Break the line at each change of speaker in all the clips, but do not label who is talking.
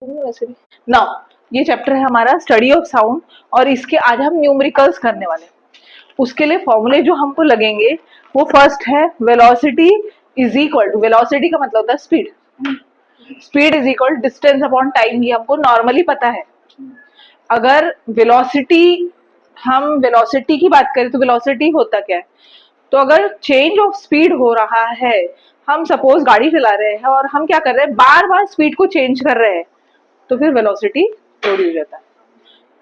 वैसे भी ना, ये चैप्टर है हमारा स्टडी ऑफ साउंड और इसके आज हम न्यूमेरिकल्स करने वाले हैं। उसके लिए फॉर्मूले जो हमको लगेंगे वो फर्स्ट है velocity is equal to, velocity का मतलब होता है speed, speed is equal distance upon time, ये हमको नॉर्मली पता है। अगर वेलोसिटी, हम वेलोसिटी की बात करें तो वेलोसिटी होता क्या है, तो अगर चेंज ऑफ स्पीड हो रहा है, हम सपोज गाड़ी चला रहे हैं और हम क्या कर रहे हैं, बार बार स्पीड को चेंज कर रहे हैं, तो फिर वेलोसिटी थोड़ी हो जाता है।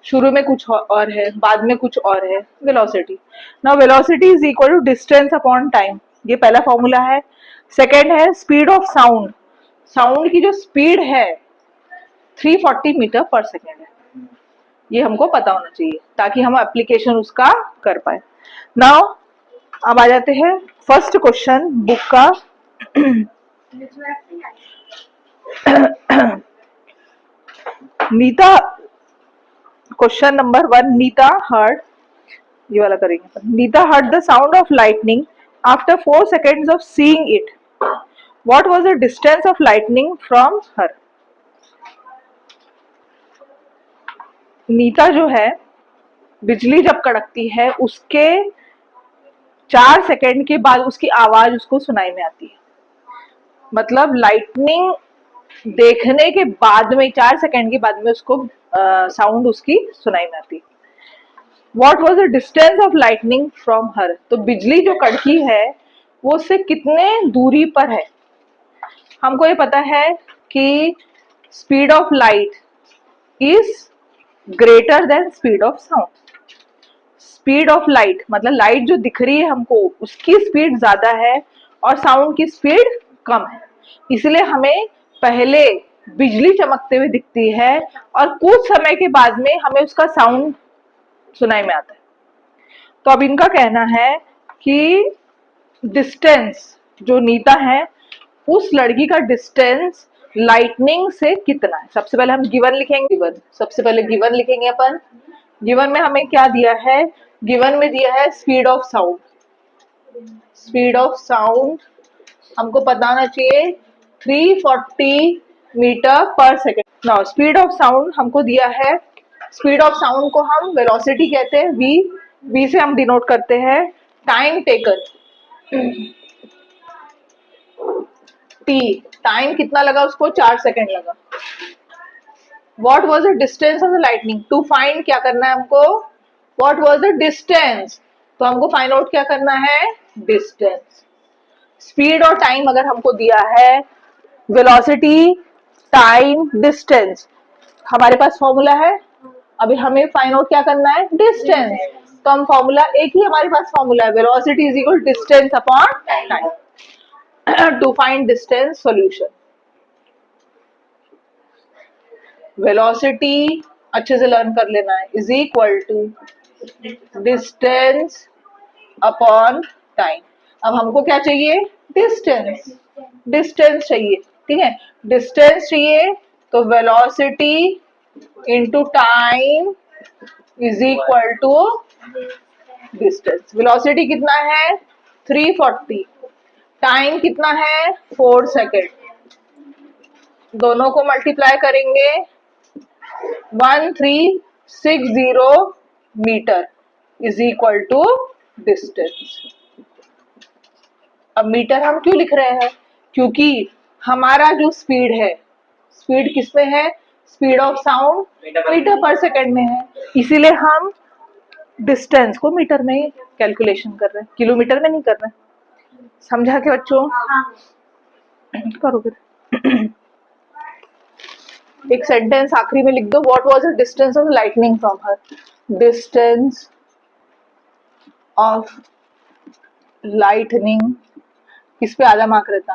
शुरू में कुछ और है, बाद में कुछ और है velocity. Now velocity is equal to distance upon time, ये पहला फॉर्मूला है। सेकेंड है स्पीड ऑफ साउंड, साउंड की जो स्पीड है 340 मीटर पर सेकेंड है, ये हमको पता होना चाहिए ताकि हम एप्लीकेशन उसका कर पाए। नाउ अब आ जाते हैं फर्स्ट क्वेश्चन बुक का। Neeta, question number 1, Neeta heard, ये वाला करेंगे। Neeta heard the sound of lightning after 4 seconds of seeing it, what was the distance of lightning from her. Neeta जो है, बिजली जब कड़कती है उसके 4 सेकंड के बाद उसकी आवाज उसको सुनाई में आती है, मतलब लाइटनिंग देखने के बाद में 4 सेकंड के बाद में उसको साउंड उसकी सुनाई में आती है। What was the distance of lightning from her? तो बिजली जो कड़की है वो उससे कितने दूरी पर है। हमको ये पता है कि speed of light is greater than speed of sound. Speed of light मतलब लाइट जो दिख रही है हमको उसकी स्पीड ज्यादा है और साउंड की स्पीड कम है, इसलिए हमें पहले बिजली चमकते हुए दिखती है और कुछ समय के बाद में हमें उसका साउंड सुनाई में आता है। तो अब इनका कहना है कि डिस्टेंस, जो नीता है उस लड़की का डिस्टेंस लाइटनिंग से कितना है। सबसे पहले हम गिवन लिखेंगे, गिवन सबसे पहले गिवन लिखेंगे अपन। गिवन में हमें क्या दिया है, गिवन में दिया है speed of sound, speed of sound हमको पता होना चाहिए 340 metre per second. Now speed of sound हमको दिया है, स्पीड ऑफ साउंड को हम वेलोसिटी कहते हैं, वी, वी से हम डिनोट करते हैं टाइम टेकन, टी, टाइम कितना लगा उसको, 4 सेकेंड लगा। What was the distance of the lightning, to find क्या करना है हमको, व्हाट वाज द डिस्टेंस, तो हमको फाइंड आउट क्या करना है, डिस्टेंस। स्पीड और टाइम अगर हमको दिया है, वेलोसिटी टाइम डिस्टेंस, हमारे पास फॉर्मूला है, अभी हमें फाइंड आउट क्या करना है, डिस्टेंस। तो हम फॉर्मूला, एक ही हमारे पास फॉर्मूला है, velocity is equal distance upon time. To find distance solution, velocity अच्छे से लर्न कर लेना है, is equal to distance upon time. अब हमको क्या चाहिए, डिस्टेंस, डिस्टेंस चाहिए, ठीक है, डिस्टेंस चाहिए तो velocity into time is equal to distance. Velocity कितना है 340, टाइम कितना है 4 सेकेंड, दोनों को मल्टीप्लाई करेंगे 1360 metre is equal to distance. अब मीटर हम क्यों लिख रहे हैं, क्योंकि हमारा जो स्पीड है, स्पीड किसमें है, speed of sound metre per second में है, इसीलिए हम डिस्टेंस को मीटर में ही कैलकुलेशन कर रहे हैं, किलोमीटर में नहीं कर रहे हैं। समझा के बच्चों, करो फिर। एक सेंटेंस आखिरी में लिख दो, what was the distance of lightning from her, distance of lightning, इस पे आधा मार्क रहता,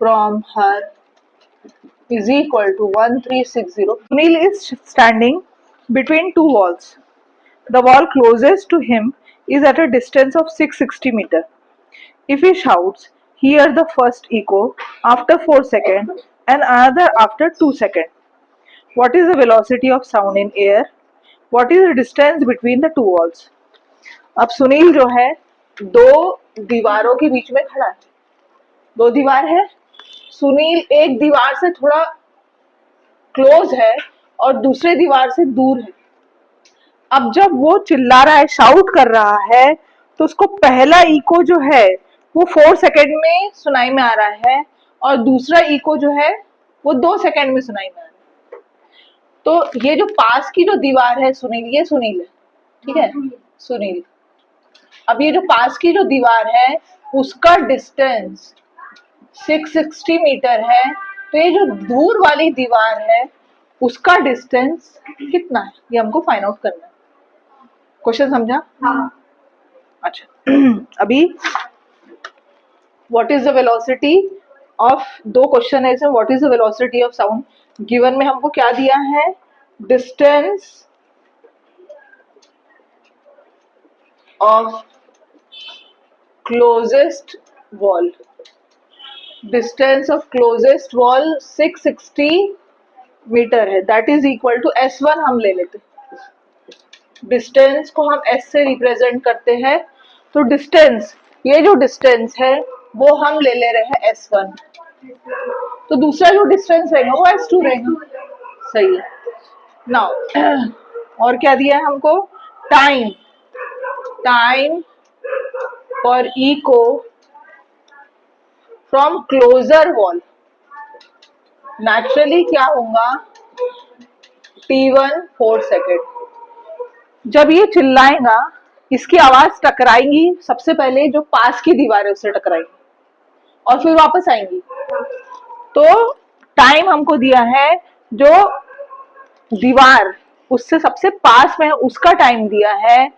from her is equal to 1360. Sunil is standing between two walls. The wall closest to him is at a distance of 660 meter. If he shouts, hear the first echo after 4 seconds and another after 2 seconds. What is the velocity of sound in air? What is the distance between the two walls? अब सुनील जो है दो दीवारों के बीच में खड़ा है, दो दीवार है, सुनील एक दीवार से थोड़ा क्लोज है और दूसरे दीवार से दूर है। अब जब वो चिल्ला रहा है, शाउट कर रहा है, तो उसको पहला इको जो है वो 4 सेकेंड में सुनाई में आ रहा है और दूसरा इको जो है वो 2 सेकेंड में सुनाई में आ रहा है। तो ये जो पास की जो दीवार है सुनील, ये सुनील है, ठीक है, सुनील। अब ये जो पास की जो दीवार है उसका डिस्टेंस 660 मीटर है, तो ये जो दूर वाली दीवार है उसका डिस्टेंस कितना है, ये हमको फाइंड आउट करना है। क्वेश्चन समझा? हाँ। अच्छा अभी what is the velocity of, दो क्वेश्चन है इसमें, what is the velocity of sound. Given में हमको क्या दिया है, distance of closest wall, distance of closest wall 660 metre है, that is equal to S1 हम ले लेते हैं। डिस्टेंस को हम S से रिप्रेजेंट करते हैं, तो डिस्टेंस, ये जो डिस्टेंस है वो हम ले रहे हैं S1, तो दूसरा जो डिस्टेंस रहेगा वो S2 रहेगा, सही है। नाउ और क्या दिया है हमको, time, time for echo from closer wall. Naturally क्या होगा, T1 4 सेकेंड। जब ये चिल्लाएगा इसकी आवाज टकराएंगी, सबसे पहले जो पास की दीवार है उससे टकराएंगी और फिर वापस आएंगी। तो टाइम हमको दिया है, जो दीवार उससे सबसे पास में है उसका टाइम दिया है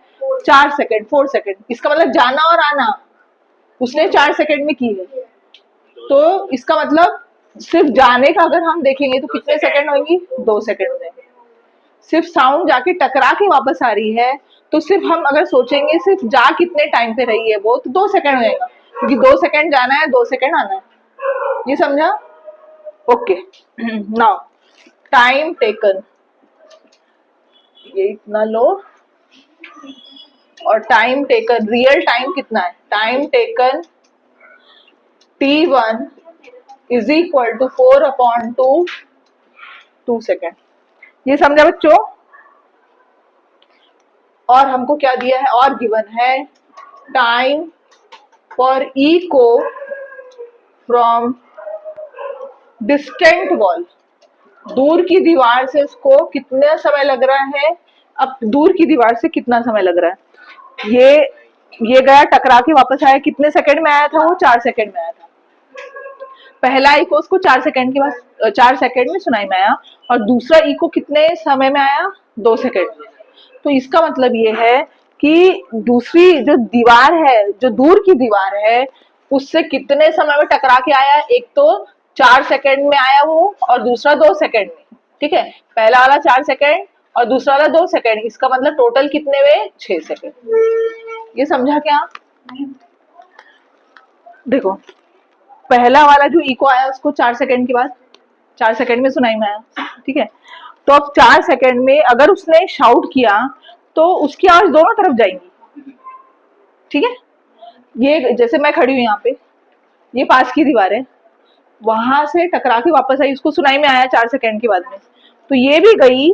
4 सेकेंड, 4 सेकेंड। इसका मतलब जाना और आना उसने 4 सेकेंड में की है, तो इसका मतलब सिर्फ जाने का अगर हम देखेंगे तो कितने सेकेंड होंगी, 2 सेकेंड में। सिर्फ साउंड जाके टकरा के वापस आ रही है, तो सिर्फ हम अगर सोचेंगे सिर्फ जा कितने टाइम पे रही है वो, तो 2 सेकेंड होएगा, क्योंकि 2 सेकेंड जाना है, 2 सेकेंड आना है। ये समझा? ओके। नाउ टाइम टेकन, ये इतना लो, और टाइम टेकन, रियल टाइम कितना है, time taken T1 is equal to 4/2 2 second. ये समझा बच्चों? और हमको क्या दिया है, और गिवन है time for echo from distant wall. दूर की दीवार से उसको कितना समय लग रहा है, अब दूर की दीवार से कितना समय लग रहा है, ये गया टकरा के वापस आया, कितने सेकंड में आया था वो, 4 सेकंड में आया था। पहला इको उसको 4 सेकंड के बाद 4 सेकंड में सुनाई में आया, और दूसरा इको कितने समय में आया, 2 सेकंड में। तो इसका मतलब ये है कि दूसरी जो दीवार है, जो दूर की दीवार है, उससे कितने समय में टकरा के आया, एक तो 4 सेकंड में आया वो, और दूसरा 2 सेकंड में, ठीक है। पहला वाला 4 सेकंड और दूसरा वाला 2 सेकंड, इसका मतलब टोटल कितने हुए, 6 सेकंड। ये समझा क्या? देखो पहला वाला जो इको आया उसको 4 सेकंड के बाद 4 सेकंड में सुनाई में आया, ठीक है। तो अब 4 सेकंड में अगर उसने शाउट किया तो उसकी आवाज दोनों तरफ जाएंगी, ठीक है। ये जैसे मैं खड़ी हूँ यहाँ पे, ये पास की दीवार है, वहां से टकरा के वापस आई, उसको सुनाई में आया 4 सेकंड के बाद में, तो ये भी गई,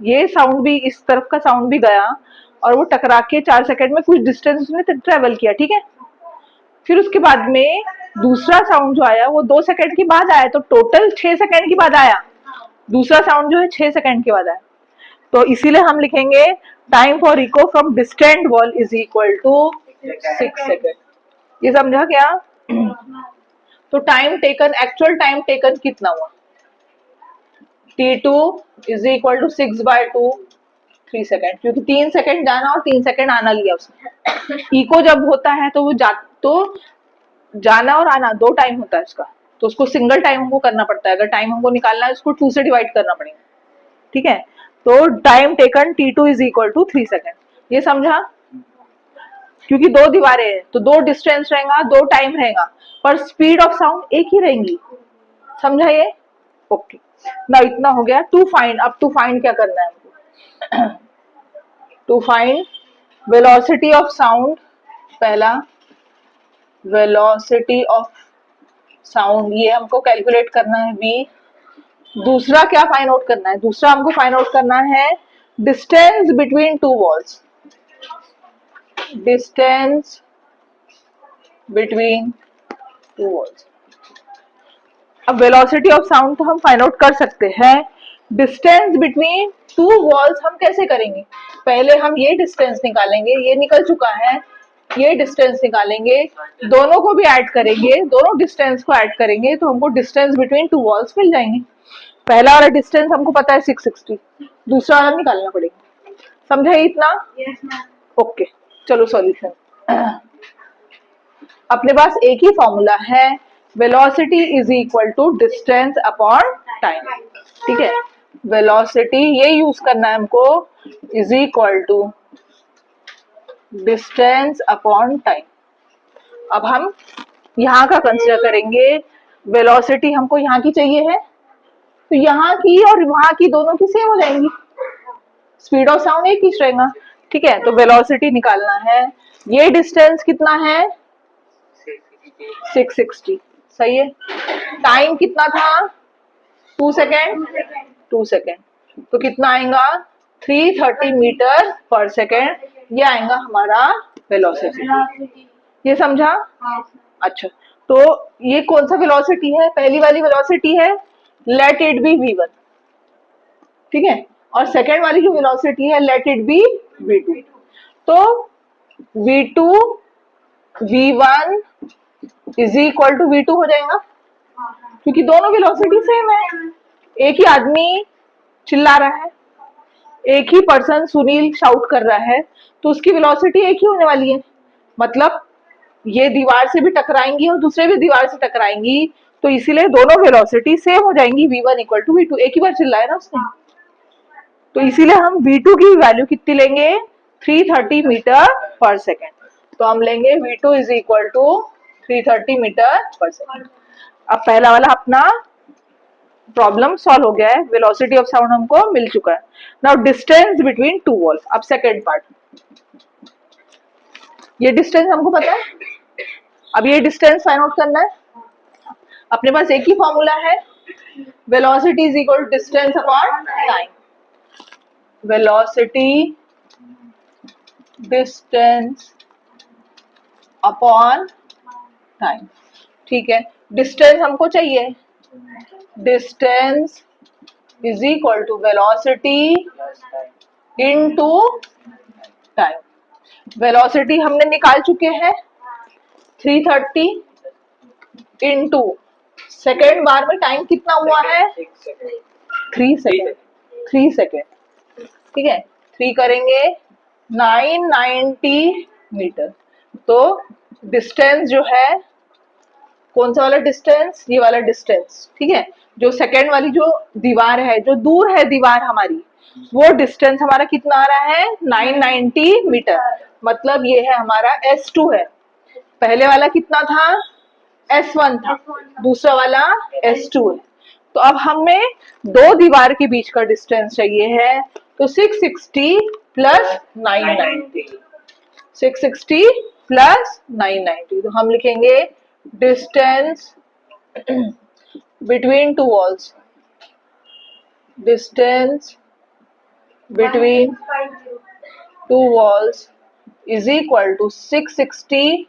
ये साउंड भी, इस तरफ का साउंड भी गया, और वो टकरा के 4 सेकंड में कुछ डिस्टेंस उसने ट्रेवल किया, ठीक है। फिर उसके बाद में दूसरा साउंड जो आया वो 2 सेकंड के बाद आया, तो टोटल 6 सेकंड के बाद आया। दूसरा साउंड जो है 6 सेकंड के बाद आया, तो इसीलिए हम लिखेंगे time for echo from distant wall is equal to 6 second. ये समझा क्या? तो time taken, actual time taken कितना हुआ, T2 is equal to 6/2 3 second, क्योंकि 3 सेकंड जाना और 3 सेकंड आना लिया उसने। इको जब होता है तो वो जाना और आना 2 टाइम होता है उसका, तो उसको सिंगल टाइम हमको करना पड़ता है। अगर टाइम हमको निकालना है उसको 2 से डिवाइड करना पड़ेगा, ठीक है। तो time taken T2 is equal to 3 second. ये समझा? क्योंकि 2 दीवारें हैं तो 2 डिस्टेंस रहेगा, 2 टाइम रहेगा, पर स्पीड ऑफ साउंड एक ही रहेंगी। समझा ये? ओके ना, इतना हो गया। टू फाइंड, अब टू फाइंड क्या करना है हमको, to find velocity of sound. पहला वेलोसिटी ऑफ साउंड, ये हमको कैलकुलेट करना है, v दूसरा क्या फाइंड आउट करना है? दूसरा हमको फाइंड आउट करना है distance between two walls, distance between two walls. अब वेलोसिटी ऑफ साउंड तो हम फाइंड आउट कर सकते हैं, डिस्टेंस बिटवीन टू वॉल्स हम कैसे करेंगे? पहले हम ये डिस्टेंस निकालेंगे, ये निकल चुका है, ये डिस्टेंस निकालेंगे, दोनों को भी ऐड करेंगे, दोनों डिस्टेंस को ऐड करेंगे तो हमको डिस्टेंस बिटवीन टू वॉल्स मिल जाएंगे। पहला वाला डिस्टेंस हमको पता है 660, दूसरा वाला निकालना पड़ेगा। समझा ये इतना? ओके, चलो सॉल्यूशन। अपने पास एक ही फॉर्मूला है, velocity is equal to distance upon time. ठीक है, वेलोसिटी ये यूज करना है हमको, is equal to distance upon time. अब हम यहाँ का कंसिडर करेंगे, वेलोसिटी हमको यहाँ की चाहिए है, तो यहाँ की और वहां की दोनों की सेम हो जाएंगी, स्पीड ऑफ साउंड एक ही रहेगा। ठीक है, तो वेलोसिटी निकालना है, ये डिस्टेंस कितना है 660, सही है। टाइम कितना था 2 सेकेंड, 2 सेकेंड, तो कितना आएगा 330 मीटर पर सेकेंड, ये आएगा हमारा वेलोसिटी। ये समझा? अच्छा, तो ये कौन सा वेलोसिटी है? पहली वाली वेलोसिटी है लेट इट बी v1, ठीक है, और सेकेंड वाली जो वेलोसिटी है लेट इट बी v2। तो v2 v1 is equal to v2 हो जाएगा, क्योंकि दोनों वेलोसिटी सेम है। एक ही आदमी चिल्ला रहा है, एक ही पर्सन सुनील शाउट कर रहा है, तो उसकी वेलोसिटी एक ही होने वाली है। मतलब ये दीवार से भी टकराएंगी और दूसरे भी दीवार से टकराएंगी, तो इसीलिए दोनों वेलोसिटी सेम हो जाएंगी, v1 इक्वल टू v2। एक ही बार चिल्लाया ना उसने, तो इसीलिए हम v2 की वैल्यू कितनी लेंगे 330 मीटर पर सेकेंड। तो हम लेंगे v2 is equal to 330 metre per second. अब पहला वाला अपना प्रॉब्लम सॉल्व हो गया है, वेलोसिटी ऑफ साउंड हमको मिल चुका है। Now distance between two walls. अब सेकेंड पार्ट, ये डिस्टेंस हमको पता है, अब ये डिस्टेंस फाइंड आउट करना है। अपने पास एक ही फॉर्मूला है, velocity is equal to distance upon time. Velocity distance upon time, ठीक है। डिस्टेंस हमको चाहिए, distance is equal to velocity into time. Velocity हमने निकाल चुके हैं 330 इनटू सेकेंड बार में टाइम कितना हुआ है 3 सेकेंड, 3 सेकेंड, ठीक है। 3 करेंगे 990 मीटर। तो डिस्टेंस जो है, कौन सा वाला डिस्टेंस, ये वाला डिस्टेंस, ठीक है। जो सेकेंड वाली जो दीवार है, जो दूर है दीवार हमारी, वो डिस्टेंस हमारा कितना आ रहा है 990 मीटर। मतलब ये है हमारा S2 है। पहले वाला कितना था S1 था, दूसरा वाला S2 है। तो अब हमें दो दीवार के बीच का डिस्टेंस चाहिए है, तो 660 प्लस 990, 660 प्लस 990। तो हम लिखेंगे distance between two walls, distance between two walls is equal to 660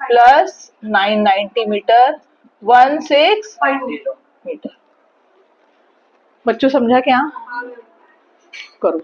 plus 990 metre, 1650 metre. बच्चों समझा क्या? करो।